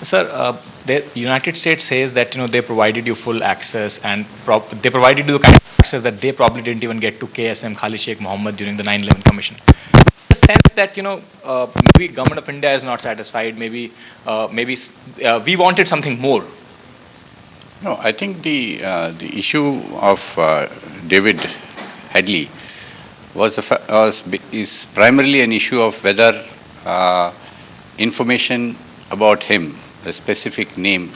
Sir, the United States says that they provided you full access and they provided you the kind of access that they probably didn't even get to KSM Khalid Sheikh Mohammed during the 9/11 Commission. The sense that maybe government of India is not satisfied. Maybe we wanted something more. No, I think the issue of David Headley is primarily an issue of whether information about him, a specific name,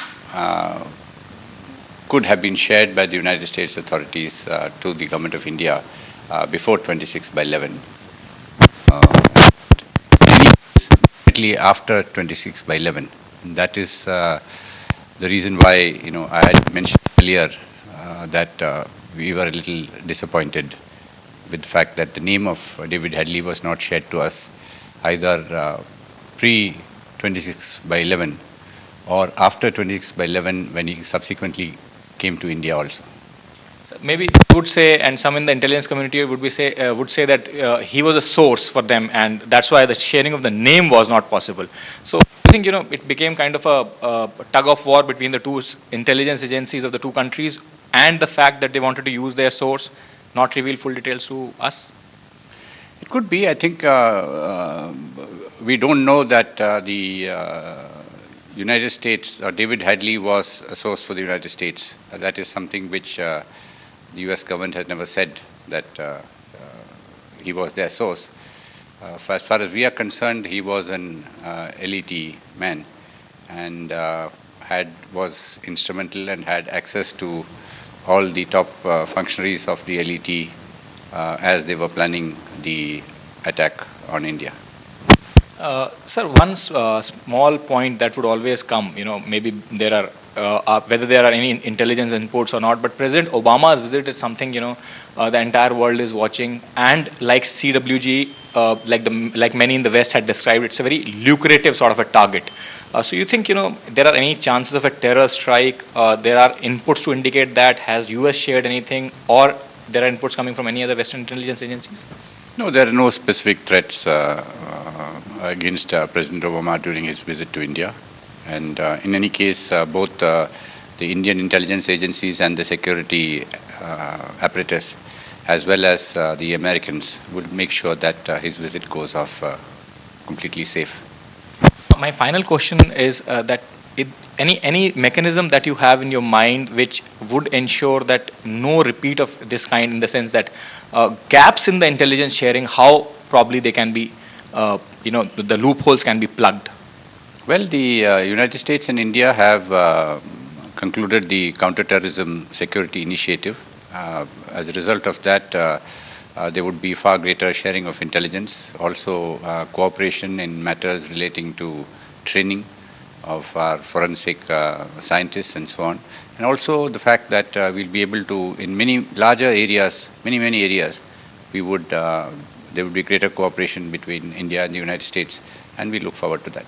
could have been shared by the United States authorities to the government of India before 26/11. Immediately after 26/11. That is the reason why I had mentioned earlier that we were a little disappointed with the fact that the name of David Headley was not shared to us either pre 26/11 or after 26/11 when he subsequently came to India also. So maybe would say, and some in the intelligence community would say that he was a source for them, and that's why the sharing of the name was not possible. So I think it became kind of a tug of war between the two intelligence agencies of the two countries, and the fact that they wanted to use their source, not reveal full details to us. It could be. I think we don't know that the United States or David Headley was a source for the United States. That is something which the U.S. government has never said that he was their source. As far as we are concerned, he was an LET man and was instrumental and had access to all the top functionaries of the LET as they were planning the attack on India. Sir, one small point that would always come, maybe there are, whether there are any intelligence inputs or not, but President Obama's visit is something, the entire world is watching, and like CWG, like many in the West had described, it's a very lucrative sort of a target. So you think, there are any chances of a terror strike? There are inputs to indicate that. Has US shared anything, or there are inputs coming from any other Western intelligence agencies? No, there are no specific threats against President Obama during his visit to India. And in any case, both the Indian intelligence agencies and the security apparatus, as well as the Americans, would make sure that his visit goes off completely safe. My final question is that any mechanism that you have in your mind which would ensure that no repeat of this kind, in the sense that gaps in the intelligence sharing, how probably they can be, the loopholes can be plugged? Well, the United States and India have concluded the counterterrorism security initiative. As a result of that, there would be far greater sharing of intelligence, also cooperation in matters relating to training of our forensic scientists and so on, and also the fact that we'll be able to, in many larger areas, many areas, there would be greater cooperation between India and the United States, and we look forward to that.